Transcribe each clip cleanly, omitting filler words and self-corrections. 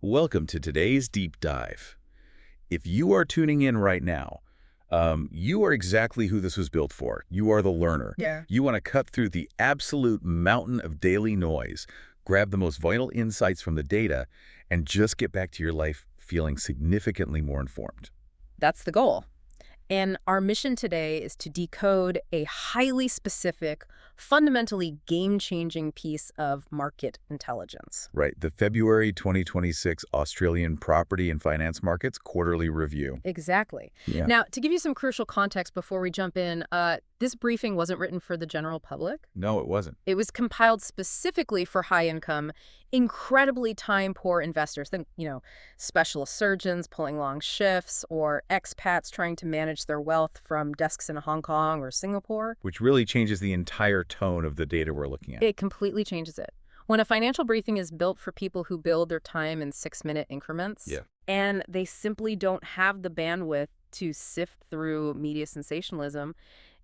Welcome to today's deep dive. If you are tuning in right now, you are exactly who this was built for. You are the learner. Yeah. You want to cut through the absolute mountain of daily noise, grab the most vital insights from the data, and just get back to your life feeling significantly more informed. That's the goal. And our mission today is to decode a highly specific, fundamentally game-changing piece of market intelligence. Right, the February 2026 Australian Property and Finance Markets Quarterly Review. Exactly. Yeah. Now, to give you some crucial context before we jump in, this briefing wasn't written for the general public. No, it wasn't. It was compiled specifically for high-income, incredibly time-poor investors. Think, specialist surgeons pulling long shifts or expats trying to manage their wealth from desks in Hong Kong or Singapore. Which really changes the entire tone of the data we're looking at. It completely changes it. When a financial briefing is built for people who build their time in 6-minute increments, and they simply don't have the bandwidth to sift through media sensationalism,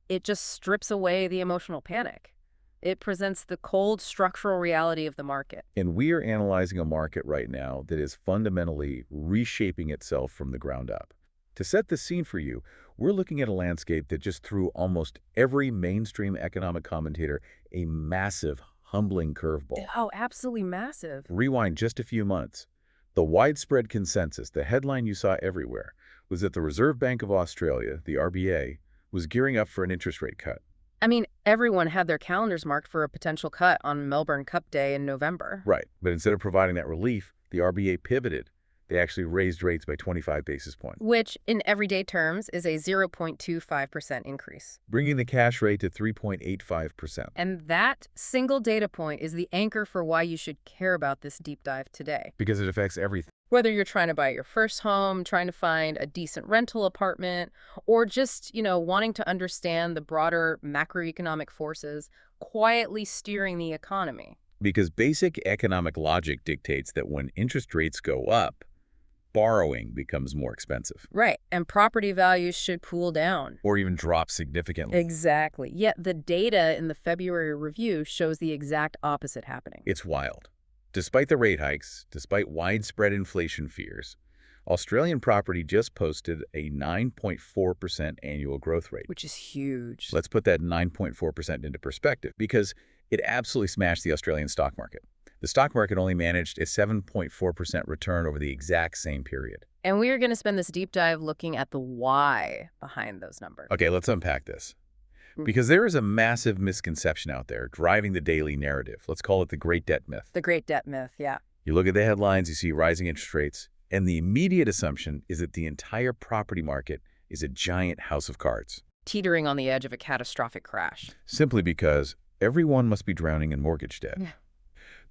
it just strips away the emotional panic. It presents the cold structural reality of the market. And we are analyzing a market right now that is fundamentally reshaping itself from the ground up. To set the scene for you, we're looking at a landscape that just threw almost every mainstream economic commentator a massive, humbling curveball. Oh, absolutely massive. Rewind just a few months. The widespread consensus, the headline you saw everywhere, was that the Reserve Bank of Australia, the RBA, was gearing up for an interest rate cut. I mean, everyone had their calendars marked for a potential cut on Melbourne Cup Day in November. Right, but instead of providing that relief, the RBA pivoted. They actually raised rates by 25 basis points. Which, in everyday terms, is a 0.25% increase. Bringing the cash rate to 3.85%. And that single data point is the anchor for why you should care about this deep dive today. Because it affects everything. Whether you're trying to buy your first home, trying to find a decent rental apartment, or just, wanting to understand the broader macroeconomic forces quietly steering the economy. Because basic economic logic dictates that when interest rates go up, borrowing becomes more expensive. Right, and property values should cool down. Or even drop significantly. Exactly. Yet the data in the February review shows the exact opposite happening. It's wild. Despite the rate hikes, despite widespread inflation fears, Australian property just posted a 9.4% annual growth rate. Which is huge. Let's put that 9.4% into perspective, because it absolutely smashed the Australian stock market. The stock market only managed a 7.4% return over the exact same period. And we are going to spend this deep dive looking at the why behind those numbers. Okay, let's unpack this. Because there is a massive misconception out there driving the daily narrative. Let's call it the Great Debt Myth. The Great Debt Myth, yeah. You look at the headlines, you see rising interest rates, and the immediate assumption is that the entire property market is a giant house of cards. Teetering on the edge of a catastrophic crash. Simply because everyone must be drowning in mortgage debt. Yeah.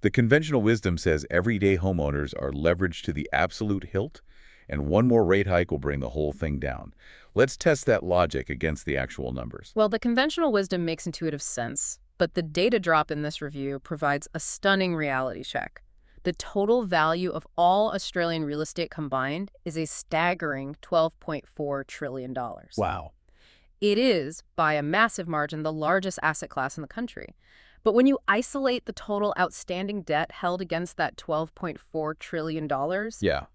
The conventional wisdom says everyday homeowners are leveraged to the absolute hilt, and one more rate hike will bring the whole thing down. Let's test that logic against the actual numbers. Well, the conventional wisdom makes intuitive sense, but the data drop in this review provides a stunning reality check. The total value of all Australian real estate combined is a staggering $12.4 trillion. Wow. It is, by a massive margin, the largest asset class in the country. But when you isolate the total outstanding debt held against that $12.4 trillion,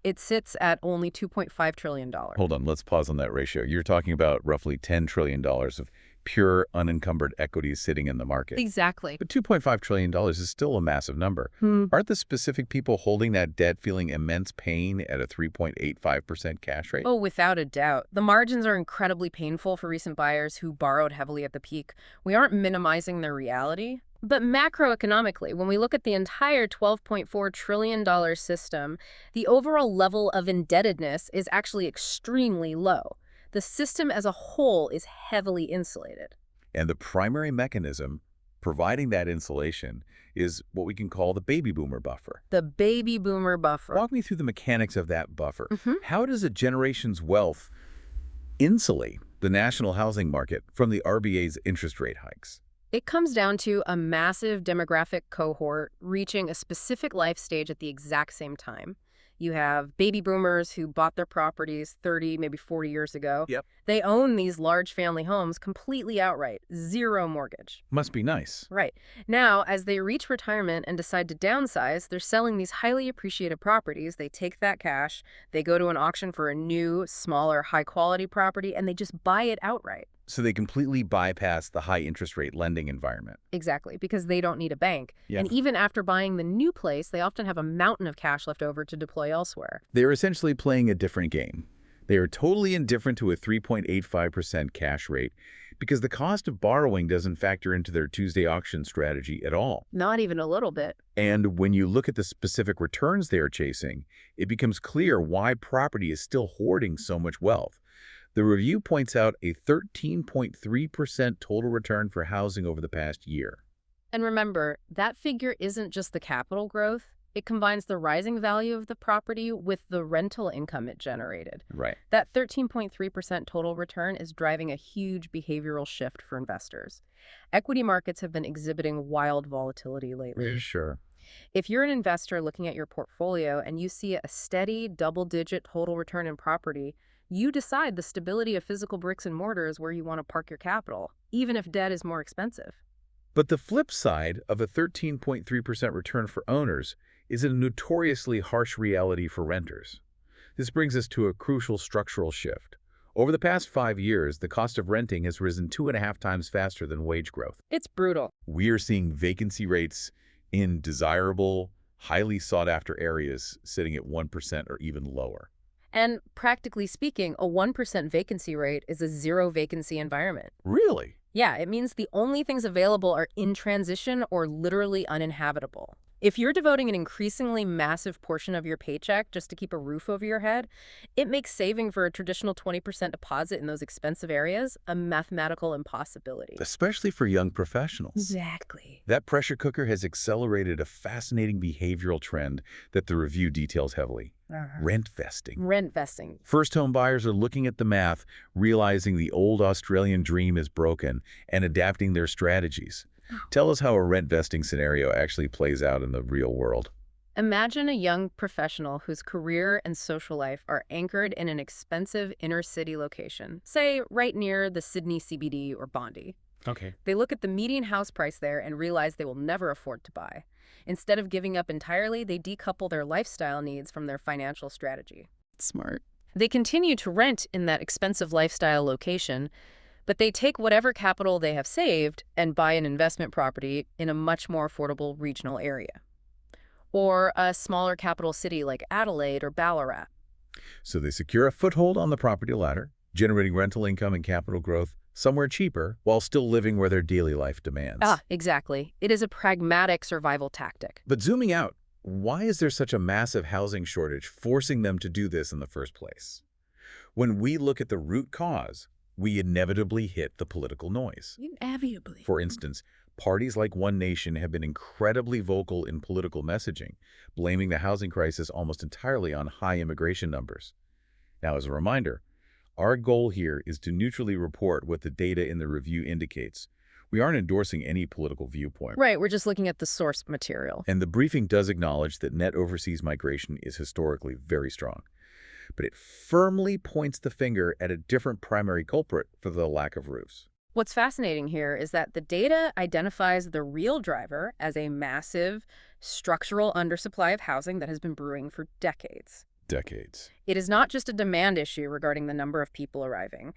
it sits at only $2.5 trillion. Hold on, let's pause on that ratio. You're talking about roughly $10 trillion of pure unencumbered equities sitting in the market. Exactly. But $2.5 trillion is still a massive number. Aren't the specific people holding that debt feeling immense pain at a 3.85% cash rate? Oh, without a doubt. The margins are incredibly painful for recent buyers who borrowed heavily at the peak. We aren't minimizing their reality. But macroeconomically, when we look at the entire $12.4 trillion system, the overall level of indebtedness is actually extremely low. The system as a whole is heavily insulated. And the primary mechanism providing that insulation is what we can call the baby boomer buffer. The baby boomer buffer. Walk me through the mechanics of that buffer. How does a generation's wealth insulate the national housing market from the RBA's interest rate hikes? It comes down to a massive demographic cohort reaching a specific life stage at the exact same time. You have baby boomers who bought their properties 30, maybe 40 years ago. Yep. They own these large family homes completely outright, zero mortgage. Must be nice. Right. Now, as they reach retirement and decide to downsize, they're selling these highly appreciated properties. They take that cash, they go to an auction for a new, smaller, high-quality property, and they just buy it outright. So they completely bypass the high interest rate lending environment. Exactly, because they don't need a bank. Yeah. And even after buying the new place, they often have a mountain of cash left over to deploy elsewhere. They're essentially playing a different game. They are totally indifferent to a 3.85% cash rate because the cost of borrowing doesn't factor into their Tuesday auction strategy at all. Not even a little bit. And when you look at the specific returns they are chasing, it becomes clear why property is still hoarding so much wealth. The review points out a 13.3% total return for housing over the past year. And remember, that figure isn't just the capital growth. It combines the rising value of the property with the rental income it generated. Right. That 13.3% total return is driving a huge behavioral shift for investors. Equity markets have been exhibiting wild volatility lately. Sure. If you're an investor looking at your portfolio and you see a steady double-digit total return in property, you decide the stability of physical bricks and mortar is where you want to park your capital, even if debt is more expensive. But the flip side of a 13.3% return for owners is a notoriously harsh reality for renters. This brings us to a crucial structural shift. Over the past 5 years, the cost of renting has risen 2.5 times faster than wage growth. It's brutal. We are seeing vacancy rates in desirable, highly sought-after areas sitting at 1% or even lower. And practically speaking, a 1% vacancy rate is a zero vacancy environment. Really? Yeah, it means the only things available are in transition or literally uninhabitable. If you're devoting an increasingly massive portion of your paycheck just to keep a roof over your head, it makes saving for a traditional 20% deposit in those expensive areas a mathematical impossibility. Especially for young professionals. Exactly. That pressure cooker has accelerated a fascinating behavioral trend that the review details heavily. Rent vesting. Rent vesting. First home buyers are looking at the math, realizing the old Australian dream is broken, and adapting their strategies. Tell us how a rent vesting scenario actually plays out in the real world. Imagine a young professional whose career and social life are anchored in an expensive inner-city location, say right near the Sydney CBD or Bondi. Okay. They look at the median house price there and realize they will never afford to buy. Instead of giving up entirely, they decouple their lifestyle needs from their financial strategy. Smart. They continue to rent in that expensive lifestyle location, but they take whatever capital they have saved and buy an investment property in a much more affordable regional area. Or a smaller capital city like Adelaide or Ballarat. So they secure a foothold on the property ladder, generating rental income and capital growth somewhere cheaper while still living where their daily life demands. Exactly. It is a pragmatic survival tactic. But zooming out, why is there such a massive housing shortage forcing them to do this in the first place? When we look at the root cause, we inevitably hit the political noise. Inevitably. For instance, parties like One Nation have been incredibly vocal in political messaging, blaming the housing crisis almost entirely on high immigration numbers. Now, as a reminder, our goal here is to neutrally report what the data in the review indicates. We aren't endorsing any political viewpoint. Right, we're just looking at the source material. And the briefing does acknowledge that net overseas migration is historically very strong. But it firmly points the finger at a different primary culprit for the lack of roofs. What's fascinating here is that the data identifies the real driver as a massive structural undersupply of housing that has been brewing for decades. Decades. It is not just a demand issue regarding the number of people arriving.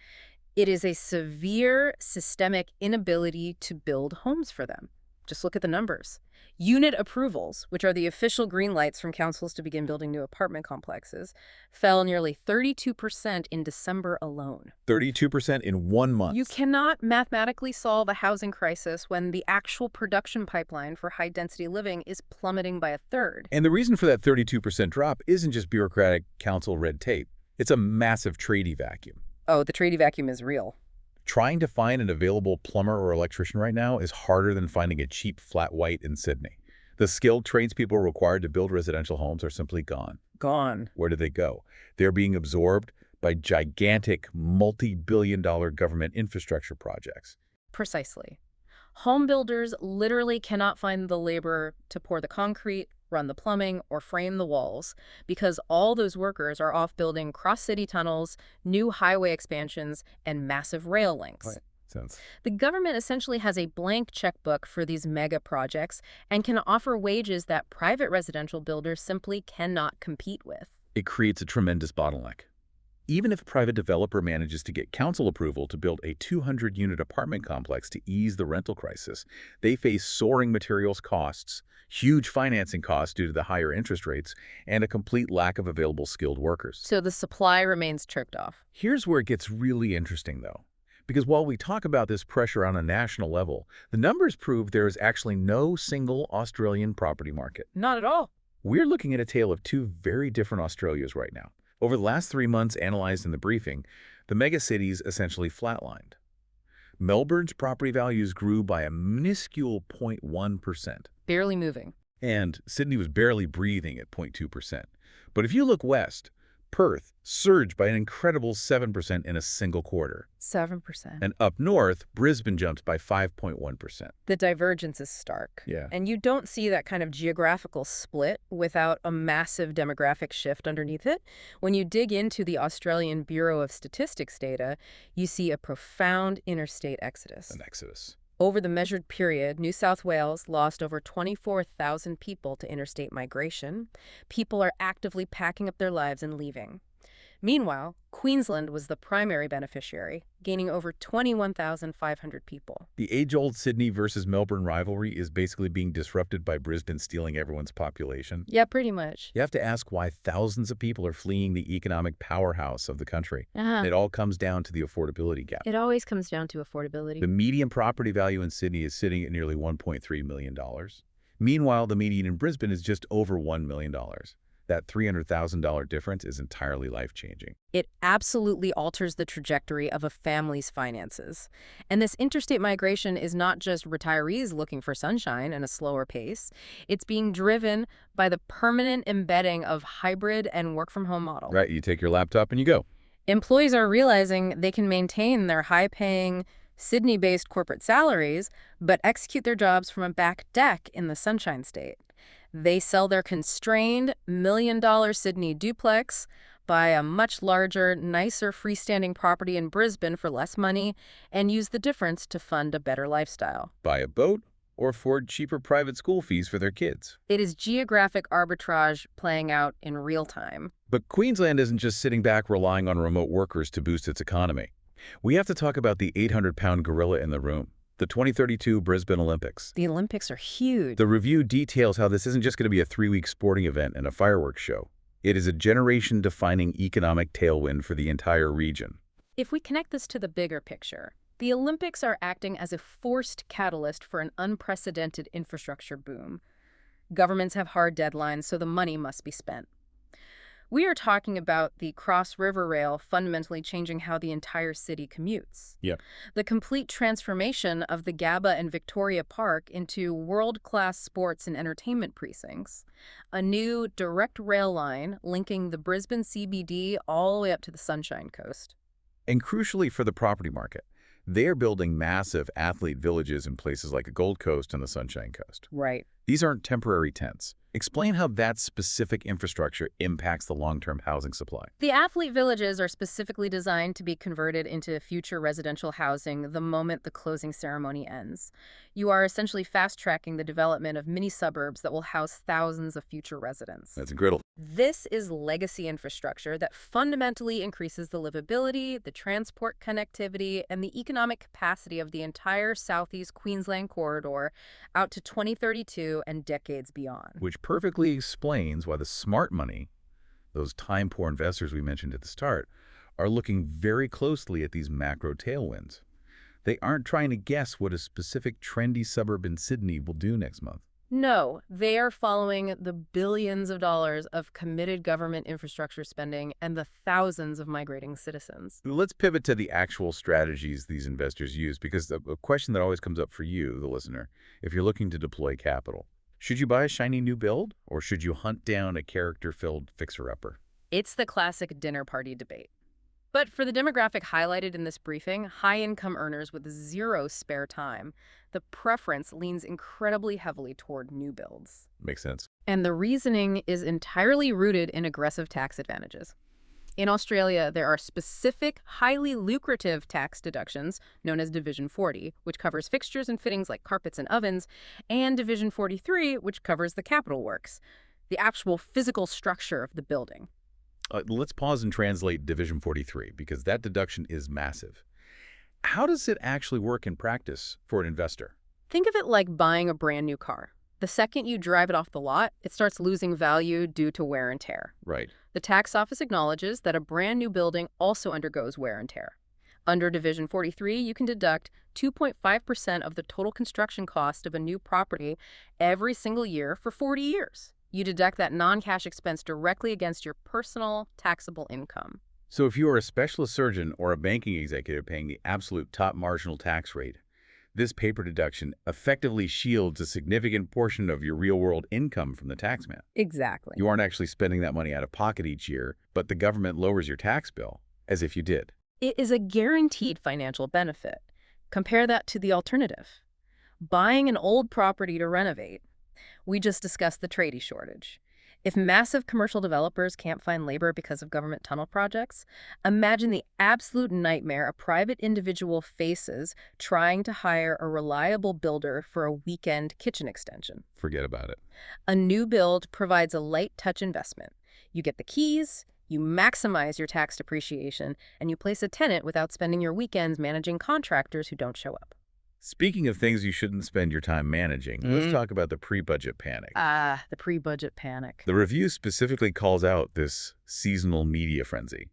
It is a severe systemic inability to build homes for them. Just look at the numbers. Unit approvals, which are the official green lights from councils to begin building new apartment complexes, fell nearly 32% in December alone. 32% in 1 month. You cannot mathematically solve a housing crisis when the actual production pipeline for high-density living is plummeting by a third. And the reason for that 32% drop isn't just bureaucratic council red tape. It's a massive tradie vacuum. Oh, the tradie vacuum is real. Trying to find an available plumber or electrician right now is harder than finding a cheap flat white in Sydney. The skilled tradespeople required to build residential homes are simply gone. Gone. Where do they go? They're being absorbed by gigantic, multi-billion-dollar government infrastructure projects. Precisely. Home builders literally cannot find the labor to pour the concrete, run the plumbing, or frame the walls, because all those workers are off building cross-city tunnels, new highway expansions, and massive rail links. Right. Sense. The government essentially has a blank checkbook for these mega projects and can offer wages that private residential builders simply cannot compete with. It creates a tremendous bottleneck. Even if a private developer manages to get council approval to build a 200-unit apartment complex to ease the rental crisis, they face soaring materials costs, huge financing costs due to the higher interest rates, and a complete lack of available skilled workers. So the supply remains tricked off. Here's where it gets really interesting, though. Because while we talk about this pressure on a national level, the numbers prove there is actually no single Australian property market. Not at all. We're looking at a tale of two very different Australias right now. Over the last 3 months analyzed in the briefing, the megacities essentially flatlined. Melbourne's property values grew by a minuscule 0.1%, Barely moving. and Sydney was barely breathing at 0.2%. But if you look west, Perth surged by an incredible 7% in a single quarter. 7%. And up north, Brisbane jumped by 5.1%. The divergence is stark. Yeah. And you don't see that kind of geographical split without a massive demographic shift underneath it. When you dig into the Australian Bureau of Statistics data, you see a profound interstate exodus. An exodus. Over the measured period, New South Wales lost over 24,000 people to interstate migration. People are actively packing up their lives and leaving. Meanwhile, Queensland was the primary beneficiary, gaining over 21,500 people. The age-old Sydney versus Melbourne rivalry is basically being disrupted by Brisbane stealing everyone's population. Yeah, pretty much. You have to ask why thousands of people are fleeing the economic powerhouse of the country. Uh-huh. It all comes down to the affordability gap. It always comes down to affordability. The median property value in Sydney is sitting at nearly $1.3 million. Meanwhile, the median in Brisbane is just over $1 million. That $300,000 difference is entirely life-changing. It absolutely alters the trajectory of a family's finances. And this interstate migration is not just retirees looking for sunshine and a slower pace. It's being driven by the permanent embedding of hybrid and work-from-home model. Right, you take your laptop and you go. Employees are realizing they can maintain their high-paying, Sydney-based corporate salaries, but execute their jobs from a back deck in the Sunshine State. They sell their constrained $1 million Sydney duplex, buy a much larger, nicer freestanding property in Brisbane for less money, and use the difference to fund a better lifestyle. Buy a boat or afford cheaper private school fees for their kids. It is geographic arbitrage playing out in real time. But Queensland isn't just sitting back relying on remote workers to boost its economy. We have to talk about the 800-pound gorilla in the room. The 2032 Brisbane Olympics. The Olympics are huge. The review details how this isn't just going to be a 3-week sporting event and a fireworks show. It is a generation-defining economic tailwind for the entire region. If we connect this to the bigger picture, the Olympics are acting as a forced catalyst for an unprecedented infrastructure boom. Governments have hard deadlines, so the money must be spent. We are talking about the Cross River Rail fundamentally changing how the entire city commutes. Yeah. The complete transformation of the Gabba and Victoria Park into world-class sports and entertainment precincts. A new direct rail line linking the Brisbane CBD all the way up to the Sunshine Coast. And crucially for the property market, they are building massive athlete villages in places like the Gold Coast and the Sunshine Coast. Right. These aren't temporary tents. Explain how that specific infrastructure impacts the long-term housing supply. The athlete villages are specifically designed to be converted into future residential housing the moment the closing ceremony ends. You are essentially fast-tracking the development of mini suburbs that will house thousands of future residents. That's incredible. This is legacy infrastructure that fundamentally increases the livability, the transport connectivity, and the economic capacity of the entire Southeast Queensland corridor out to 2032 and decades beyond. Which perfectly explains why the smart money, those time-poor investors we mentioned at the start, are looking very closely at these macro tailwinds. They aren't trying to guess what a specific trendy suburb in Sydney will do next month. No, they are following the billions of dollars of committed government infrastructure spending and the thousands of migrating citizens. Let's pivot to the actual strategies these investors use, because a question that always comes up for you, the listener, if you're looking to deploy capital. Should you buy a shiny new build, or should you hunt down a character-filled fixer-upper? It's the classic dinner party debate. But for the demographic highlighted in this briefing, high-income earners with zero spare time, the preference leans incredibly heavily toward new builds. Makes sense. And the reasoning is entirely rooted in aggressive tax advantages. In Australia, there are specific, highly lucrative tax deductions known as Division 40, which covers fixtures and fittings like carpets and ovens, and Division 43, which covers the capital works, the actual physical structure of the building. Let's pause and translate Division 43, because that deduction is massive. How does it actually work in practice for an investor? Think of it like buying a brand new car. The second you drive it off the lot, it starts losing value due to wear and tear. Right. The tax office acknowledges that a brand new building also undergoes wear and tear. Under Division 43, you can deduct 2.5% of the total construction cost of a new property every single year for 40 years. You deduct that non-cash expense directly against your personal taxable income. So if you are a specialist surgeon or a banking executive paying the absolute top marginal tax rate, this paper deduction effectively shields a significant portion of your real-world income from the taxman. Exactly. You aren't actually spending that money out of pocket each year, but the government lowers your tax bill, as if you did. It is a guaranteed financial benefit. Compare that to the alternative. Buying an old property to renovate. We just discussed the tradie shortage. If massive commercial developers can't find labor because of government tunnel projects, imagine the absolute nightmare a private individual faces trying to hire a reliable builder for a weekend kitchen extension. Forget about it. A new build provides a light touch investment. You get the keys, you maximize your tax depreciation, and you place a tenant without spending your weekends managing contractors who don't show up. Speaking of things you shouldn't spend your time managing, let's talk about the pre-budget panic. The pre-budget panic. The review specifically calls out this seasonal media frenzy.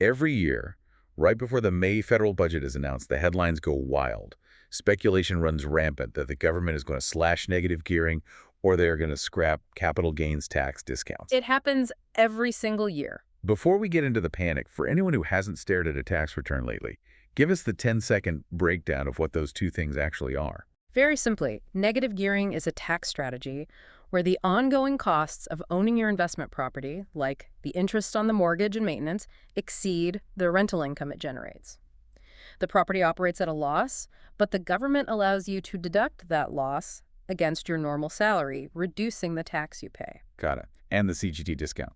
Every year, right before the May federal budget is announced, the headlines go wild. Speculation runs rampant that the government is going to slash negative gearing or they're going to scrap capital gains tax discounts. It happens every single year. Before we get into the panic, for anyone who hasn't stared at a tax return lately, give us the 10-second breakdown of what those two things actually are. Very simply, negative gearing is a tax strategy where the ongoing costs of owning your investment property, like the interest on the mortgage and maintenance, exceed the rental income it generates. The property operates at a loss, but the government allows you to deduct that loss against your normal salary, reducing the tax you pay. Got it. And the CGT discount.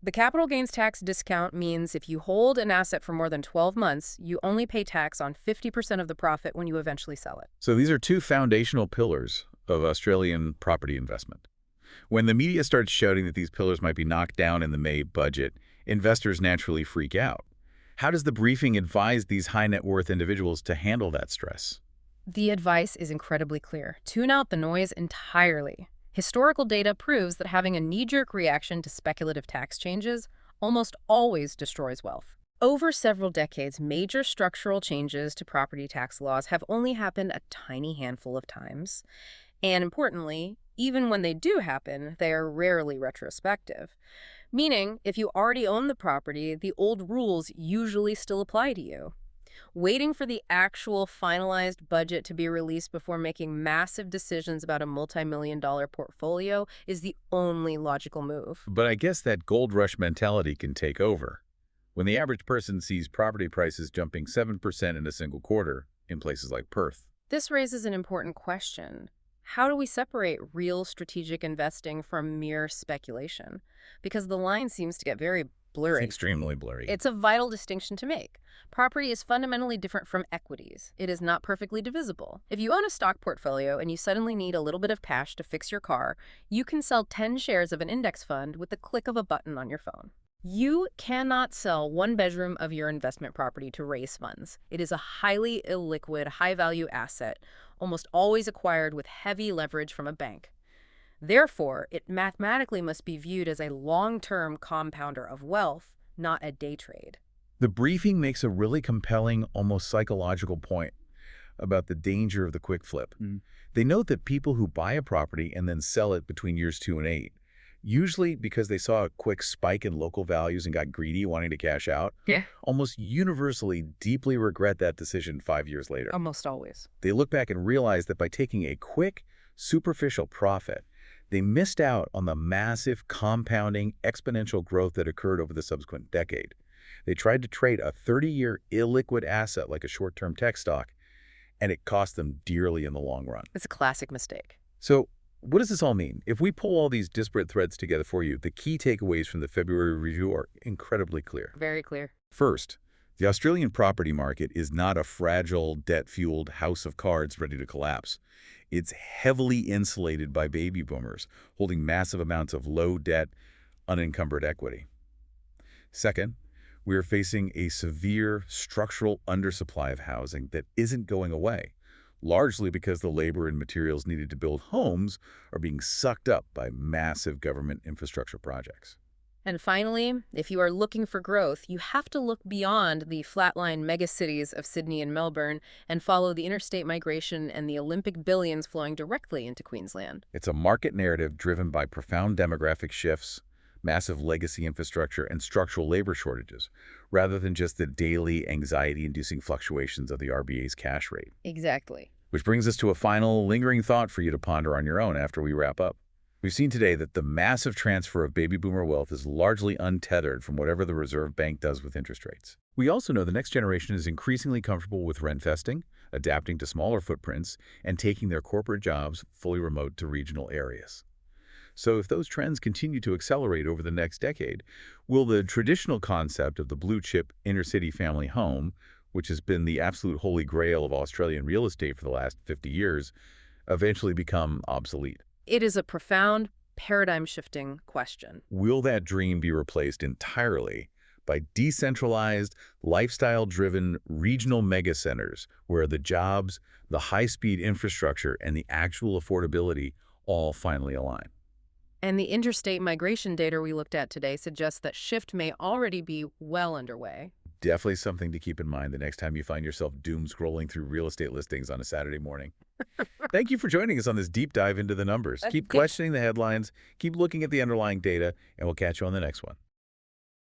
The capital gains tax discount means if you hold an asset for more than 12 months, you only pay tax on 50% of the profit when you eventually sell it. So these are two foundational pillars of Australian property investment. When the media starts shouting that these pillars might be knocked down in the May budget, investors naturally freak out. How does the briefing advise these high net worth individuals to handle that stress? The advice is incredibly clear. Tune out the noise entirely. Historical data proves that having a knee-jerk reaction to speculative tax changes almost always destroys wealth. Over several decades, major structural changes to property tax laws have only happened a tiny handful of times. And importantly, even when they do happen, they are rarely retrospective. Meaning, if you already own the property, the old rules usually still apply to you. Waiting for the actual finalized budget to be released before making massive decisions about a multi-million-dollar portfolio is the only logical move. But I guess that gold rush mentality can take over. When the average person sees property prices jumping 7% in a single quarter in places like Perth. This raises an important question. How do we separate real strategic investing from mere speculation? Because the line seems to get very blurry. It's extremely blurry. It's a vital distinction to make. Property is fundamentally different from equities. It is not perfectly divisible. If you own a stock portfolio and you suddenly need a little bit of cash to fix your car, you can sell 10 shares of an index fund with the click of a button on your phone. You cannot sell one bedroom of your investment property to raise funds. It is a highly illiquid, high-value asset, almost always acquired with heavy leverage from a bank. Therefore, it mathematically must be viewed as a long-term compounder of wealth, not a day trade. The briefing makes a really compelling, almost psychological point about the danger of the quick flip. They note that people who buy a property and then sell it between years 2 and 8, usually because they saw a quick spike in local values and got greedy wanting to cash out, almost universally deeply regret that decision 5 years later. Almost always. They look back and realize that by taking a quick, superficial profit, they missed out on the massive compounding exponential growth that occurred over the subsequent decade. They tried to trade a 30-year illiquid asset like a short-term tech stock, and it cost them dearly in the long run. It's a classic mistake. So what does this all mean? If we pull all these disparate threads together for you, the key takeaways from the February review are incredibly clear. Very clear. First, the Australian property market is not a fragile, debt-fueled house of cards ready to collapse. It's heavily insulated by baby boomers, holding massive amounts of low-debt, unencumbered equity. Second, we are facing a severe structural undersupply of housing that isn't going away, largely because the labor and materials needed to build homes are being sucked up by massive government infrastructure projects. And finally, if you are looking for growth, you have to look beyond the flatline megacities of Sydney and Melbourne and follow the interstate migration and the Olympic billions flowing directly into Queensland. It's a market narrative driven by profound demographic shifts, massive legacy infrastructure, and structural labor shortages, rather than just the daily anxiety-inducing fluctuations of the RBA's cash rate. Exactly. Which brings us to a final lingering thought for you to ponder on your own after we wrap up. We've seen today that the massive transfer of baby boomer wealth is largely untethered from whatever the Reserve Bank does with interest rates. We also know the next generation is increasingly comfortable with rent vesting, adapting to smaller footprints, and taking their corporate jobs fully remote to regional areas. So if those trends continue to accelerate over the next decade, will the traditional concept of the blue-chip inner-city family home, which has been the absolute holy grail of Australian real estate for the last 50 years, eventually become obsolete? It is a profound, paradigm-shifting question. Will that dream be replaced entirely by decentralized, lifestyle-driven regional megacenters where the jobs, the high-speed infrastructure, and the actual affordability all finally align? And the interstate migration data we looked at today suggests that shift may already be well underway. Definitely something to keep in mind the next time you find yourself doom scrolling through real estate listings on a Saturday morning. Thank you for joining us on this deep dive into the numbers. Keep questioning the headlines, keep looking at the underlying data, and we'll catch you on the next one.